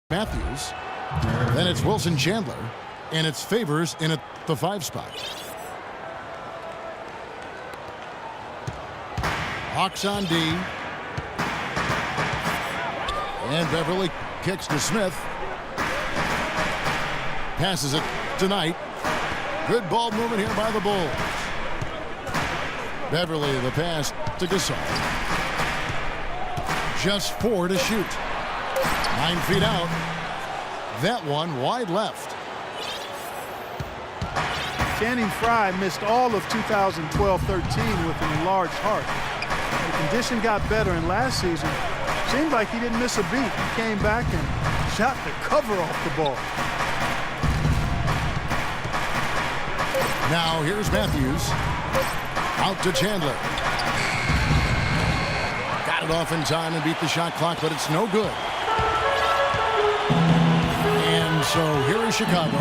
Matthews. Then it's Wilson Chandler. And it's Favors in at the 5 spot. Hawks on D. And Beverly kicks to Smith. Passes it to Knight. Good ball movement here by the Bulls. Beverly the pass to Gasol. Just 4 to shoot. 9 feet out. That one wide left. Channing Frye missed all of 2012-13 with an enlarged heart. The condition got better, and last season seemed like he didn't miss a beat. He came back and shot the cover off the ball. Now here's Matthews. Out to Chandler. Got it off in time and beat the shot clock, but it's no good. And so here is Chicago.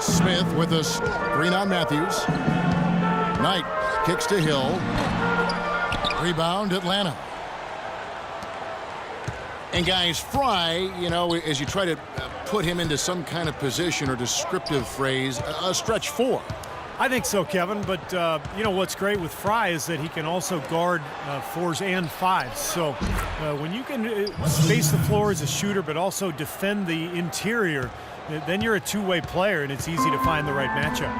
Smith with a screen on Matthews. Knight kicks to Hill. Rebound, Atlanta. And guys, Frye, you know, as you try to put him into some kind of position or descriptive phrase, a stretch 4. I think so, Kevin. But, you know, what's great with Frye is that he can also guard 4s and 5s. So when you can space the floor as a shooter but also defend the interior, then you're a two-way player, and it's easy to find the right matchup.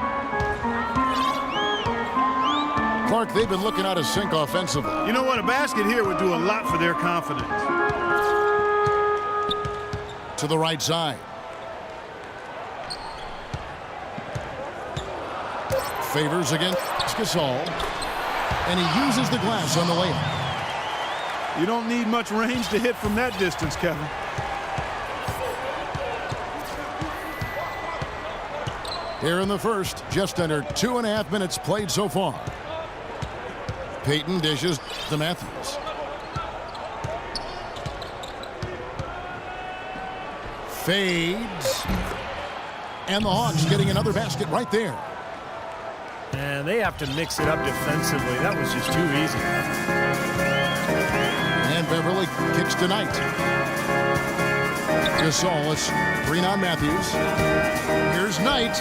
Clark, they've been looking out of sync offensively. You know what? A basket here would do a lot for their confidence. To the right side. Favors against Gasol. And he uses the glass on the layup. You don't need much range to hit from that distance, Kevin. Here in the first, just under 2.5 minutes played so far. Payton dishes to Matthews. Fades. And the Hawks getting another basket right there. And they have to mix it up defensively. That was just too easy. And Beverly kicks to Knight. Gasol, it's green on Matthews. Here's Knight.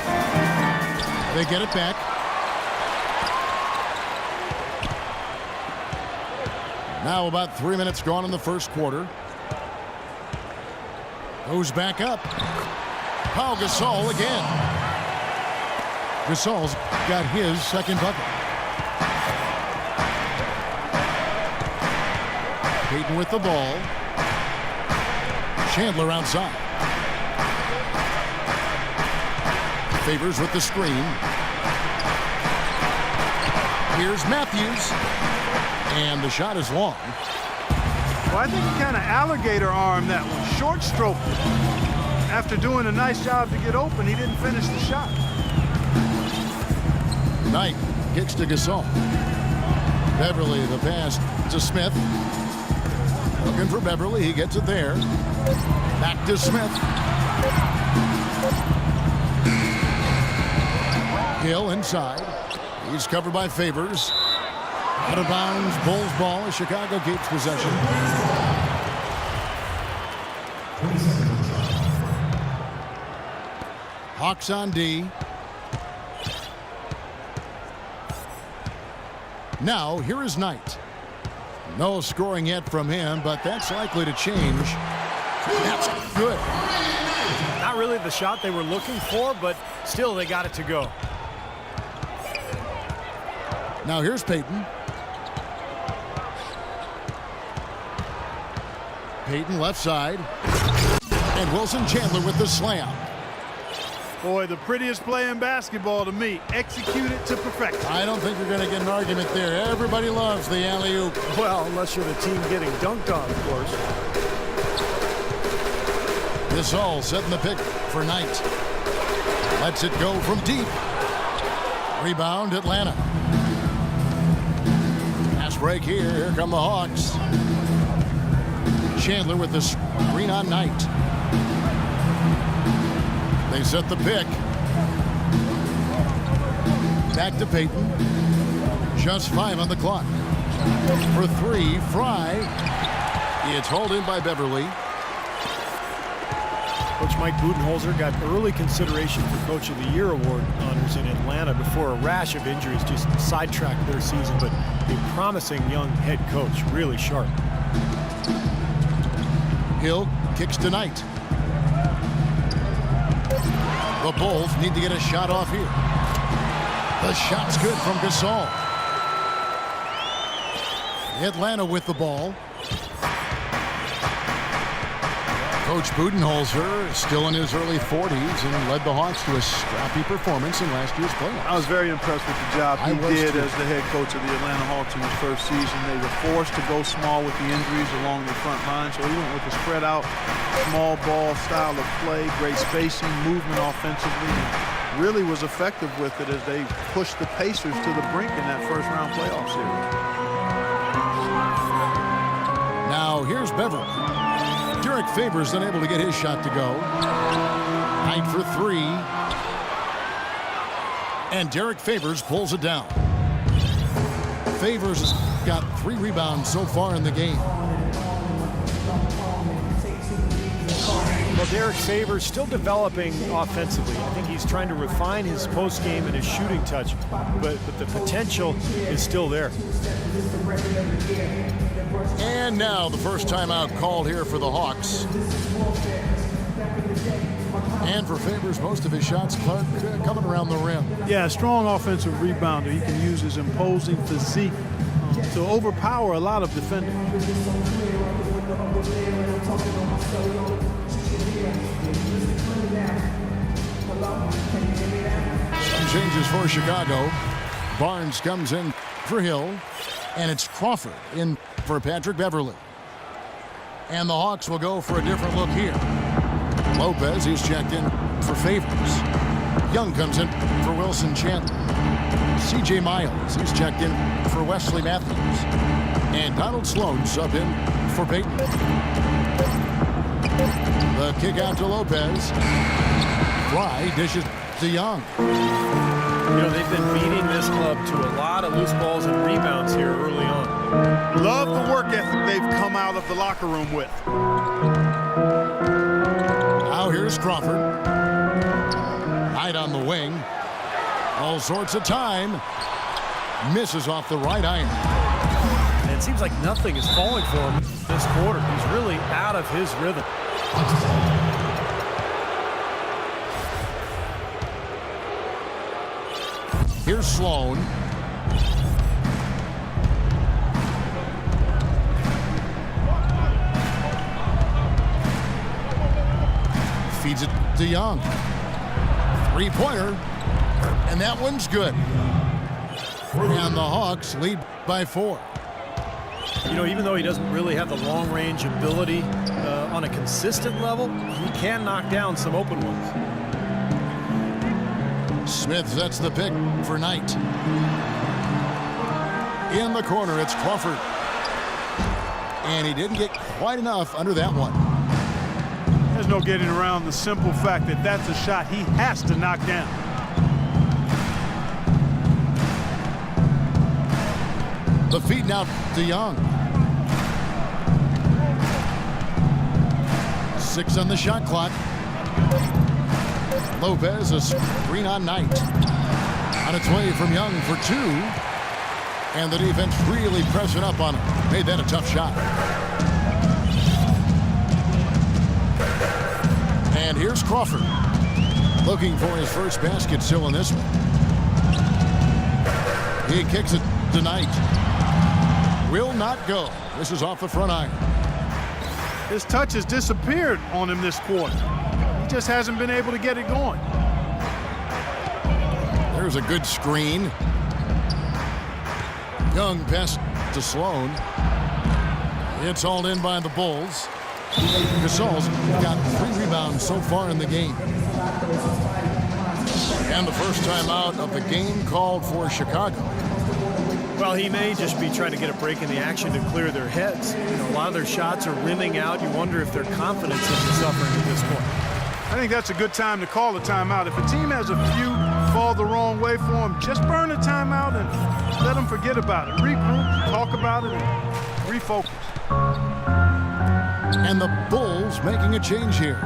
They get it back. Now about 3 minutes gone in the first quarter. Goes back up. Pau Gasol again. Gasol's got his second bucket. Payton with the ball. Chandler outside. Favors with the screen. Here's Matthews. And the shot is long. Well, I think he kind of alligator armed that one. Short stroked it. After doing a nice job to get open, he didn't finish the shot. Knight kicks to Gasol. Beverly the pass to Smith. Looking for Beverly. He gets it there. Back to Smith. Hill inside. He's covered by Favors. Out of bounds. Bulls ball as Chicago keeps possession. Hawks on D. Now here is Knight. No scoring yet from him, but that's likely to change. That's good. Not really the shot they were looking for, but still they got it to go. Now here's Payton. Payton left side. And Wilson Chandler with the slam. Boy, the prettiest play in basketball to me. Execute it to perfection. I don't think you're going to get an argument there. Everybody loves the alley-oop. Well, unless you're the team getting dunked on, of course. Gasol setting the pick for Knight. Lets it go from deep. Rebound, Atlanta. Pass break here. Here come the Hawks. Chandler with the screen on Knight. They set the pick. Back to Payton. Just 5 on the clock. For 3, Frye. It's hauled in by Beverly. Coach Mike Budenholzer got early consideration for Coach of the Year award honors in Atlanta before a rash of injuries just sidetracked their season, but a promising young head coach, really sharp. Hill kicks to Knight. The Bulls need to get a shot off here. The shot's good from Gasol. Atlanta with the ball. Coach Budenholzer is still in his early 40s and led the Hawks to a scrappy performance in last year's playoffs. I was very impressed with the job he did as the head coach of the Atlanta Hawks in his first season. They were forced to go small with the injuries along the front line, so he went with a spread out, small ball style of play, great spacing, movement offensively, and really was effective with it as they pushed the Pacers to the brink in that first round playoff series. Now here's Beverly. Derek Favors unable to get his shot to go. Knight for three. And Derek Favors pulls it down. Favors has got 3 rebounds so far in the game. Well, Derek Favors still developing offensively. I think he's trying to refine his post game and his shooting touch, but the potential is still there. And now the first timeout called here for the Hawks. And for Favors, most of his shots, Clark, coming around the rim. Yeah, strong offensive rebounder. He can use his imposing physique to overpower a lot of defenders. Some changes for Chicago. Barnes comes in for Hill. And it's Crawford in for Patrick Beverly. And the Hawks will go for a different look here. Lopez, he's checked in for Favors. Young comes in for Wilson Chandler. C.J. Miles, he's checked in for Wesley Matthews. And Donald Sloan sub in for Payton. The kick out to Lopez. Fry dishes to Young. You know, they've been beating this club to a lot of loose balls and rebounds here early on. Love the work ethic they've come out of the locker room with. Now here's Crawford. Knight on the wing. All sorts of time. Misses off the right iron. And it seems like nothing is falling for him this quarter. He's really out of his rhythm. Here's Sloan. Feeds it to Young. Three-pointer. And that one's good. And the Hawks lead by 4. You know, even though he doesn't really have the long-range ability on a consistent level, he can knock down some open ones. Smith sets the pick for Knight. In the corner, it's Crawford. And he didn't get quite enough under that one. There's no getting around the simple fact that that's a shot he has to knock down. The feed now to Young. 6 on the shot clock. Lopez, a screen on Knight. On its way from Young for 2. And the defense really pressing up on him. Made that a tough shot. And here's Crawford. Looking for his first basket still in this one. He kicks it to Knight. Will not go. This is off the front iron. His touch has disappeared on him this quarter. He just hasn't been able to get it going. There's a good screen. Young pass to Sloan. It's hauled in by the Bulls. Gasol's got 3 rebounds so far in the game. And the first time out of the game called for Chicago. Well, he may just be trying to get a break in the action to clear their heads. You know, a lot of their shots are rimming out. You wonder if their confidence is suffering at this point. I think that's a good time to call a timeout. If a team has a few fall the wrong way for them, just burn a timeout and let them forget about it. Regroup, talk about it, and refocus. And the Bulls making a change here.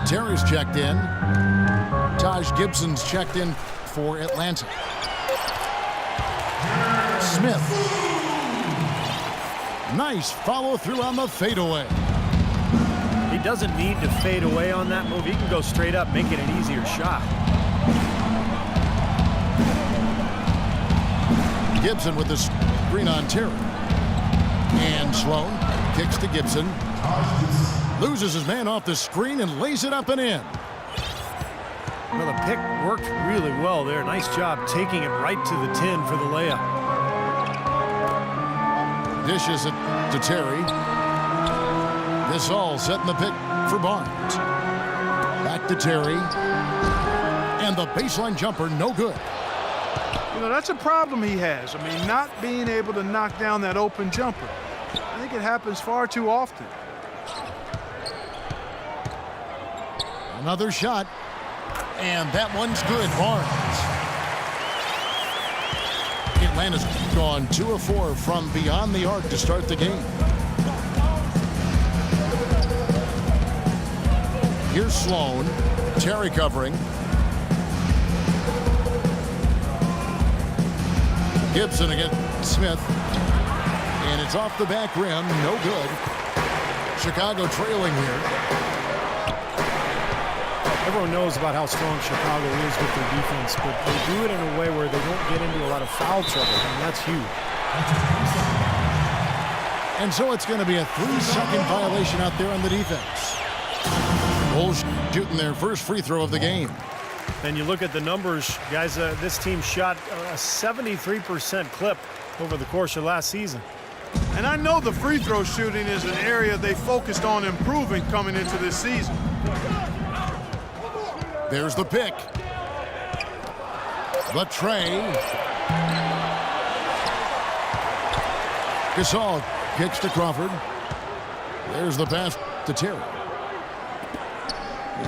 Terry's checked in. Taj Gibson's checked in for Atlanta. Smith. Nice follow through on the fadeaway. He doesn't need to fade away on that move. He can go straight up, make it an easier shot. Gibson with the screen on Terry. And Sloan kicks to Gibson. Loses his man off the screen and lays it up and in. Well, the pick worked really well there. Nice job taking it right to the 10 for the layup. Dishes it to Terry. This all setting the pick for Barnes. Back to Terry. And the baseline jumper, no good. You know, that's a problem he has. I mean, not being able to knock down that open jumper. I think it happens far too often. Another shot. And that one's good. Barnes. Atlanta's gone 2 of 4 from beyond the arc to start the game. Here's Sloan. Terry covering. Gibson against Smith. And it's off the back rim. No good. Chicago trailing here. Everyone knows about how strong Chicago is with their defense, but they do it in a way where they don't get into a lot of foul trouble, and that's huge. And so it's going to be a 3-second violation out there on the defense. Bulls shooting their first free throw of the game. And you look at the numbers, guys, this team shot a 73% clip over the course of last season. And I know the free throw shooting is an area they focused on improving coming into this season. There's the pick. The tray. Gasol kicks to Crawford. There's the pass to Terry.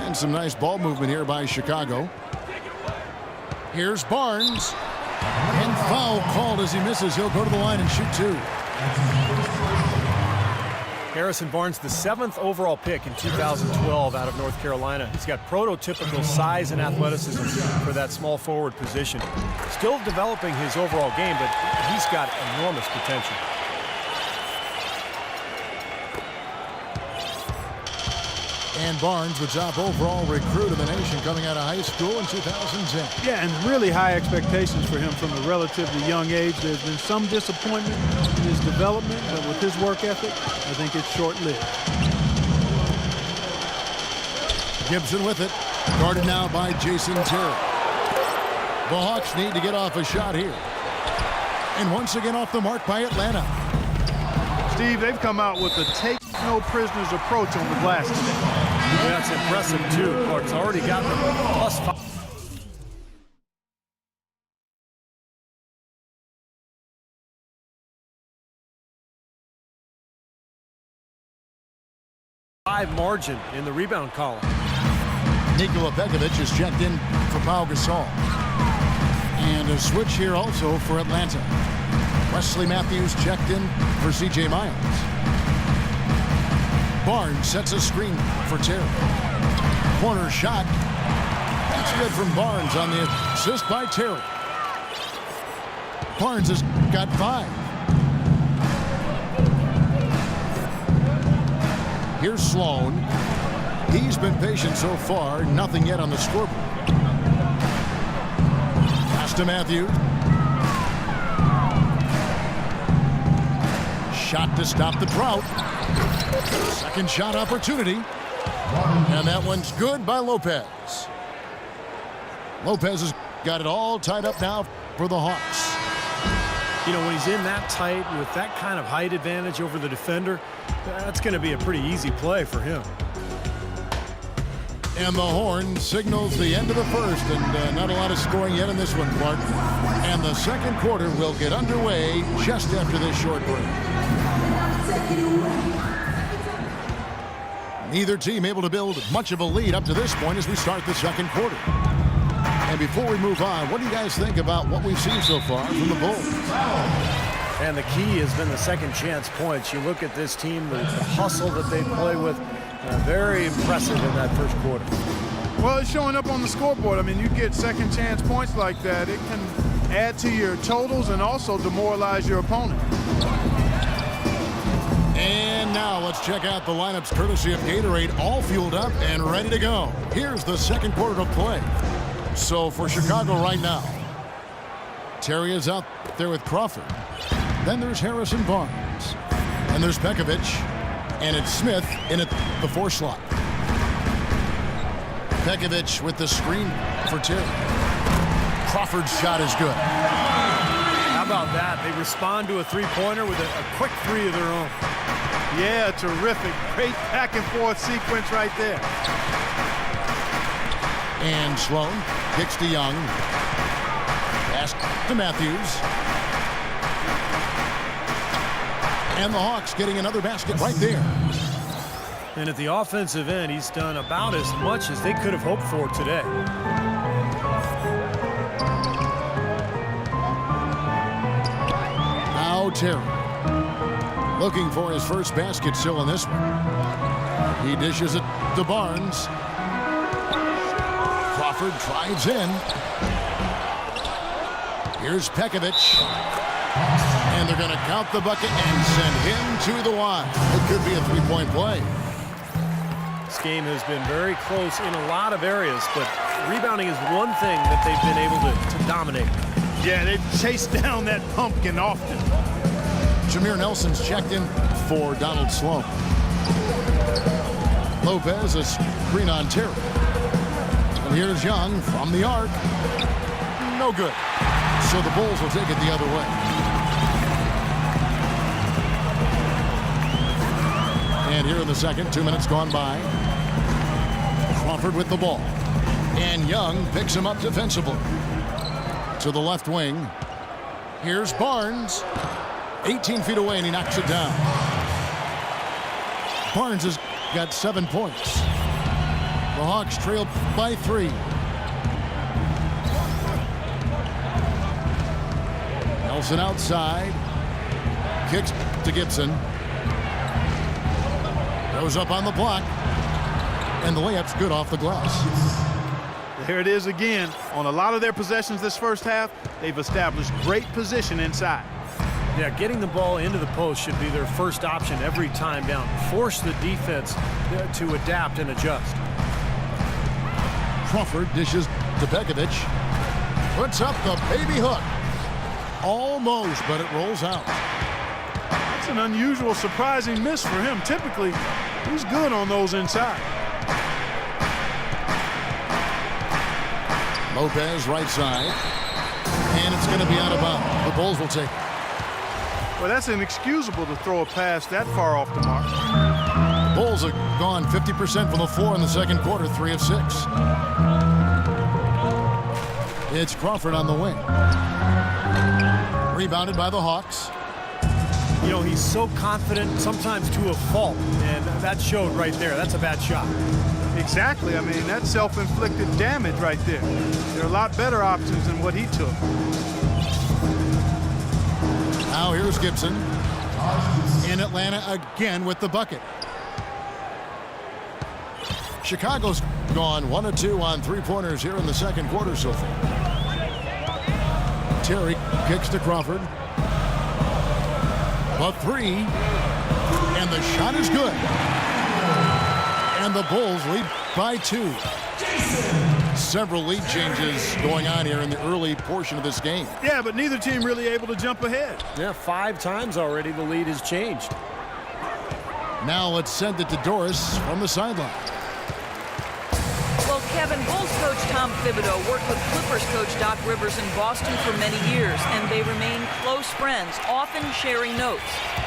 And some nice ball movement here by Chicago. Here's Barnes. And foul called as he misses. He'll go to the line and shoot 2. Harrison Barnes, the 7th overall pick in 2012 out of North Carolina. He's got prototypical size and athleticism for that small forward position. Still developing his overall game, but he's got enormous potential. And Barnes, the top overall recruit of the nation coming out of high school in 2010. Yeah, and really high expectations for him from a relatively young age. There's been some disappointment in his development, but with his work ethic, I think it's short-lived. Gibson with it. Guarded now by Jason Terry. The Hawks need to get off a shot here. And once again off the mark by Atlanta. Steve, they've come out with a take no prisoners approach on the glass today. Yeah, that's impressive, too. Clark's already got them +5. Margin in the rebound column. Nikola Pekovic is checked in for Pau Gasol. And a switch here also for Atlanta. Wesley Matthews checked in for C.J. Miles. Barnes sets a screen for Terry. Corner shot. That's good from Barnes on the assist by Terry. Barnes has got 5. Here's Sloan. He's been patient so far. Nothing yet on the scoreboard. Pass to Matthews. Shot to stop the drought. Second shot opportunity. And that one's good by Lopez. Lopez has got it all tied up now for the Hawks. You know, when he's in that tight with that kind of height advantage over the defender, that's going to be a pretty easy play for him. And the horn signals the end of the first, and not a lot of scoring yet in this one, Clark. And the second quarter will get underway just after this short break. Neither team able to build much of a lead up to this point as we start the second quarter. And before we move on, what do you guys think about what we've seen so far from the Bulls? And the key has been the second chance points. You look at this team, the hustle that they play with, very impressive in that first quarter. Well, it's showing up on the scoreboard. I mean, you get second chance points like that, it can add to your totals and also demoralize your opponent. And now let's check out the lineups courtesy of Gatorade, all fueled up and ready to go. Here's the second quarter of play. So for Chicago right now, Terry is out there with Crawford. Then there's Harrison Barnes. And there's Pekovic. And it's Smith in at the 4 slot. Pekovic with the screen for Terry. Crawford's shot is good. How about that? They respond to a three-pointer with a quick three of their own. Yeah, terrific. Great back-and-forth sequence right there. And Sloan kicks to Young. Pass to Matthews. And the Hawks getting another basket right there. And at the offensive end, he's done about as much as they could have hoped for today. Now Terry. Looking for his first basket still in this one. He dishes it to Barnes. Crawford drives in. Here's Pekovic. And they're going to count the bucket and send him to the line. It could be a three-point play. This game has been very close in a lot of areas, but rebounding is one thing that they've been able to dominate. Yeah, they've chased down that pumpkin often. Jameer Nelson's checked in for Donald Sloan. Lopez, a screen on Terry. And here's Young from the arc. No good. So the Bulls will take it the other way. And here in the second, 2 minutes gone by. Crawford with the ball. And Young picks him up defensively. To the left wing. Here's Barnes. 18 feet away, and he knocks it down. Barnes has got 7 points. The Hawks trail by 3. Nelson outside. Kicks to Gibson. Goes up on the block. And the layup's good off the glass. There it is again. On a lot of their possessions this first half, they've established great position inside. Yeah, getting the ball into the post should be their first option every time down. Force the defense to adapt and adjust. Crawford dishes to Pekovic. Puts up the baby hook. Almost, but it rolls out. That's an unusual, surprising miss for him. Typically, he's good on those inside. Lopez right side. And it's going to be out of bounds. The Bulls will take it. Well, that's inexcusable to throw a pass that far off the mark. Bulls have gone 50% from the floor in the second quarter, 3 of 6. It's Crawford on the wing. Rebounded by the Hawks. You know, he's so confident, sometimes to a fault, and that showed right there. That's a bad shot. Exactly. I mean, that's self-inflicted damage right there. There are a lot better options than what he took. Now here's Gibson. In Atlanta again with the bucket. Chicago's gone 1 of 2 on three-pointers here in the second quarter so far. Terry kicks to Crawford. A 3. And the shot is good. And the Bulls lead by 2. Several lead changes going on here in the early portion of this game. Yeah, but neither team really able to jump ahead. Yeah, 5 times already the lead has changed. Now let's send it to Doris from the sideline. Well, Kevin, Bulls coach Tom Thibodeau worked with Clippers coach Doc Rivers in Boston for many years, and they remain close friends, often sharing notes.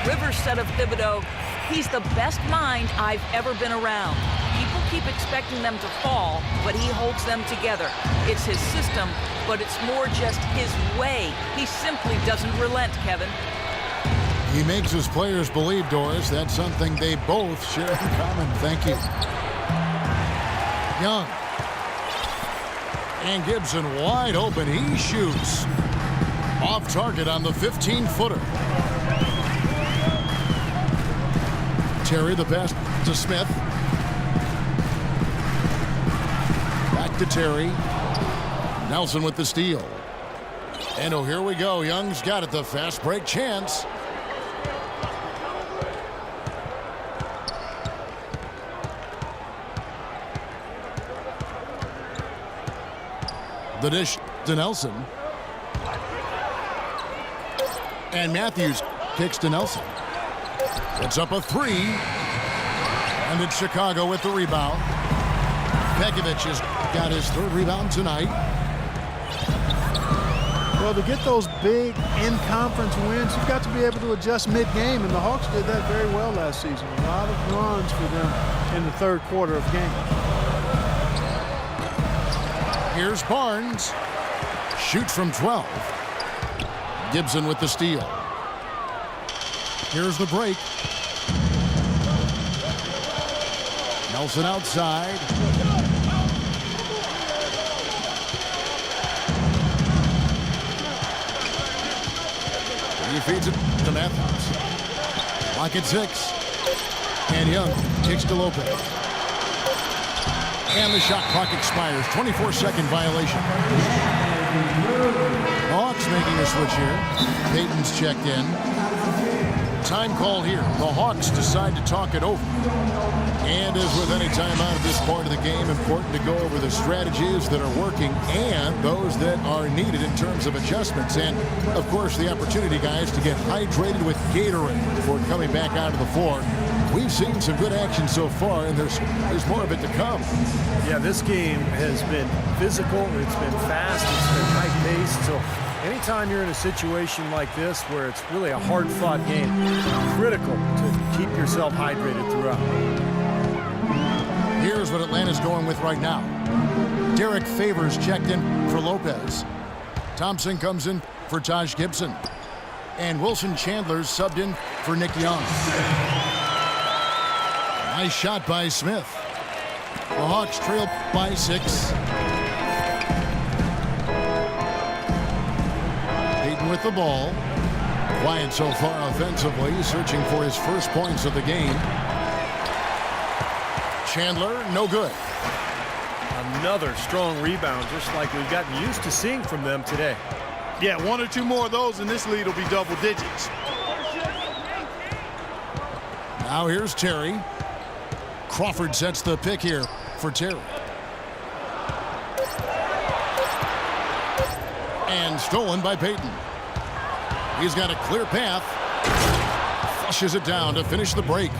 Rivers said of Thibodeau, "He's the best mind I've ever been around. People keep expecting them to fall, but he holds them together. It's his system, but it's more just his way. He simply doesn't relent, Kevin." He makes his players believe, Doris. That's something they both share in common. Thank you. Young. And Gibson wide open. He shoots. Off target on the 15-footer. Terry, the pass to Smith. Back to Terry. Nelson with the steal. And oh, here we go. Young's got it. The fast break chance. The dish to Nelson. And Matthews kicks to Nelson. It's up a three. And it's Chicago with the rebound. Pekovic has got his third rebound tonight. Well, to get those big in-conference wins, you've got to be able to adjust mid-game, and the Hawks did that very well last season. A lot of runs for them in the third quarter of games. Here's Barnes. Shoots from 12. Gibson with the steal. Here's the break. Nelson outside. He feeds it to Matthews. Lock at 6. And Young kicks to Lopez. And the shot clock expires. 24-second violation. Hawks making a switch here. Payton's checked in. Time call here. The Hawks decide to talk it over. And as with any timeout at this part of the game, important to go over the strategies that are working and those that are needed in terms of adjustments. And, of course, the opportunity, guys, to get hydrated with Gatorade before coming back onto the floor. We've seen some good action so far, and there's more of it to come. Yeah, this game has been physical. It's been fast. It's been high-paced. So anytime you're in a situation like this where it's really a hard-fought game, critical to keep yourself hydrated throughout. Here's what Atlanta's going with right now. Derek Favors checked in for Lopez. Thompson comes in for Taj Gibson. And Wilson Chandler's subbed in for Nick Young. Nice shot by Smith. The Hawks trail by 6. Payton with the ball. Quiet so far offensively, searching for his first points of the game. Chandler, no good. Another strong rebound, just like we've gotten used to seeing from them today. Yeah, one or two more of those, and this lead will be double digits. Now here's Terry. Crawford sets the pick here for Terry. And stolen by Payton. He's got a clear path. Flushes it down to finish the break.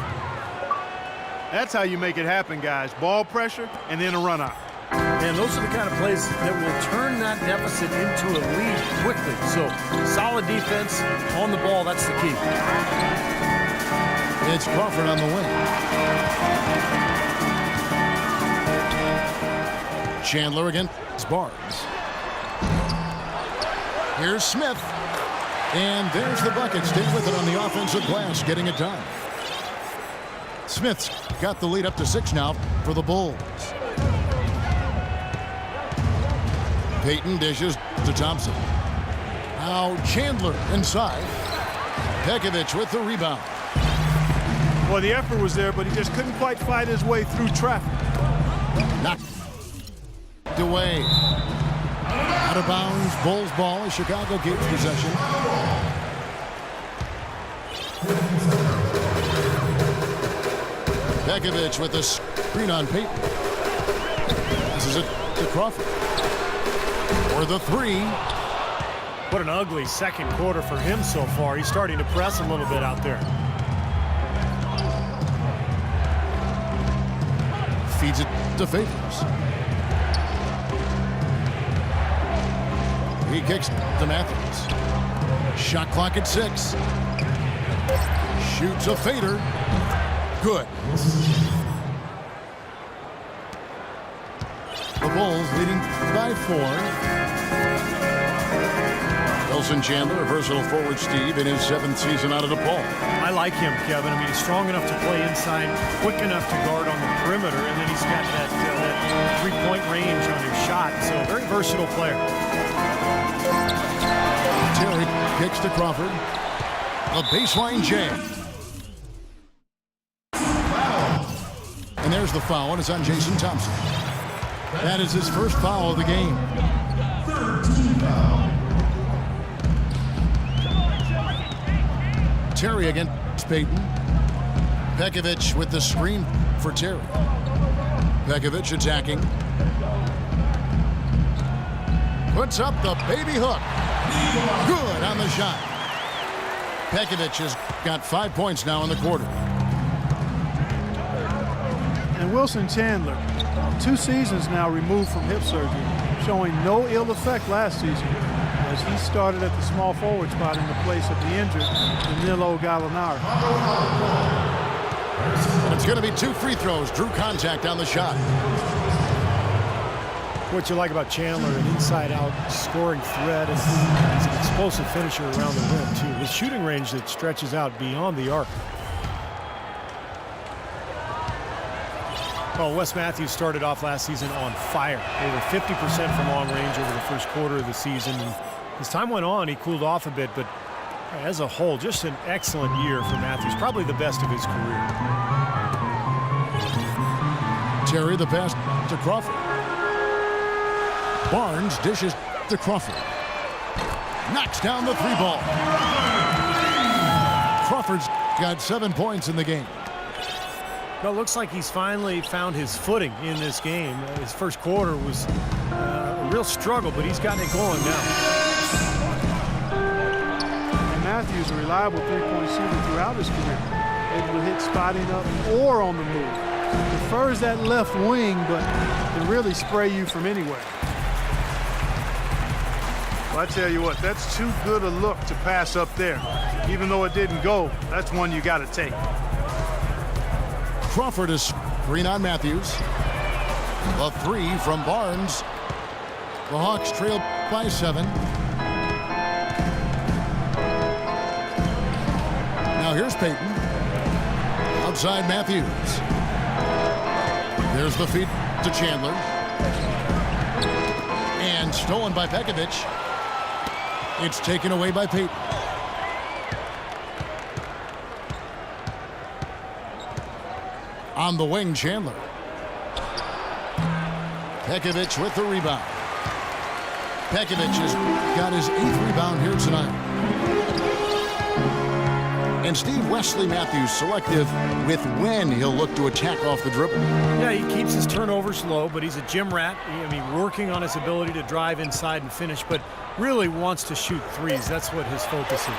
That's how you make it happen, guys. Ball pressure and then a run out. And those are the kind of plays that will turn that deficit into a lead quickly. So solid defense on the ball, that's the key. It's Crawford on the wing. Chandler against Barnes. Here's Smith. And there's the bucket. Stay with it on the offensive glass, getting it done. Smith's got the lead up to 6 now for the Bulls. Payton dishes to Thompson. Now Chandler inside. Pekovic with the rebound. Well, the effort was there, but he just couldn't quite fight his way through traffic. Knocked away. Out of bounds, Bulls ball as Chicago keeps possession. Pekovic with the screen on Payton. This is it to Crawford. For the 3. What an ugly second quarter for him so far. He's starting to press a little bit out there. Feeds it to Favors. He kicks to Matthews. Shot clock at 6. Shoots a fader. Good. The Bulls leading by 4. Wilson Chandler, a versatile forward, Steve, in his 7th season out of DePaul. I like him, Kevin. I mean, he's strong enough to play inside, quick enough to guard on the perimeter, and then he's got that three-point range on his shot. So, very versatile player. Terry kicks to Crawford. A baseline jam. And there's the foul, and it's on Jason Thompson. That is his first foul of the game. Terry against Payton. Pekovic with the screen for Terry. Pekovic attacking. Puts up the baby hook. Good on the shot. Pekovic has got 5 points now in the quarter. And Wilson Chandler, 2 seasons now removed from hip surgery, showing no ill effect last season as he started at the small forward spot in the place of the injured Danilo Gallinari. And it's going to be 2 free throws. Drew contact on the shot. What you like about Chandler, an inside-out scoring threat, and he's an explosive finisher around the rim, too. His shooting range that stretches out beyond the arc. Well, Wes Matthews started off last season on fire. Over 50% from long range over the first quarter of the season. And as time went on, he cooled off a bit, but as a whole, just an excellent year for Matthews. Probably the best of his career. Terry the pass to Crawford. Barnes dishes to Crawford. Knocks down the 3-ball. Crawford's got 7 points in the game. Well, it looks like he's finally found his footing in this game. His first quarter was a real struggle, but he's gotten it going now. And Matthews, a reliable three-point shooter throughout his career, able to hit spotting up or on the move. Prefers that left wing, but can really spray you from anywhere. Well, I tell you what, that's too good a look to pass up there. Even though it didn't go, that's one you got to take. Crawford is screen on Matthews. A 3 from Barnes. The Hawks trail by 7. Now here's Payton. Outside Matthews. There's the feed to Chandler. And stolen by Pekovic. It's taken away by Payton. On the wing, Chandler. Pekovic with the rebound. Pekovic has got his 8th rebound here tonight. And Steve Wesley Matthews selective with when he'll look to attack off the dribble. Yeah, he keeps his turnovers low, but he's a gym rat. I mean, working on his ability to drive inside and finish, but really wants to shoot threes. That's what his focus is.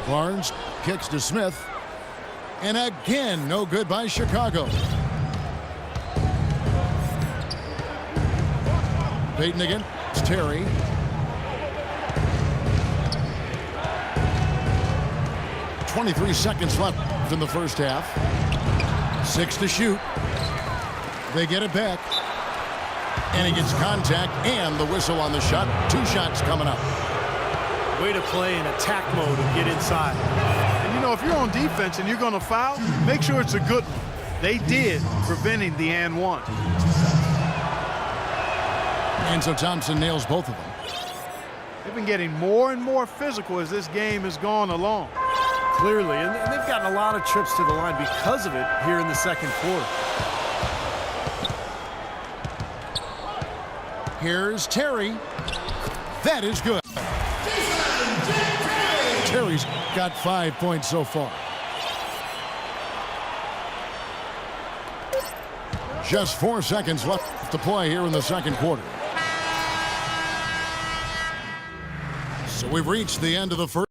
Barnes kicks to Smith. And again, no good by Chicago. Payton again. It's Terry. .23 seconds left in the first half. 6 to shoot. They get it back. And he gets contact and the whistle on the shot. 2 shots coming up. Way to play in attack mode and get inside. And, you know, if you're on defense and you're going to foul, make sure it's a good one. They did, preventing the and one. And so Thompson nails both of them. They've been getting more and more physical as this game has gone along. Clearly, and they've gotten a lot of trips to the line because of it here in the second quarter. Here's Terry. That is good. Terry's got 5 points so far. Just 4 seconds left to play here in the second quarter. So we've reached the end of the first.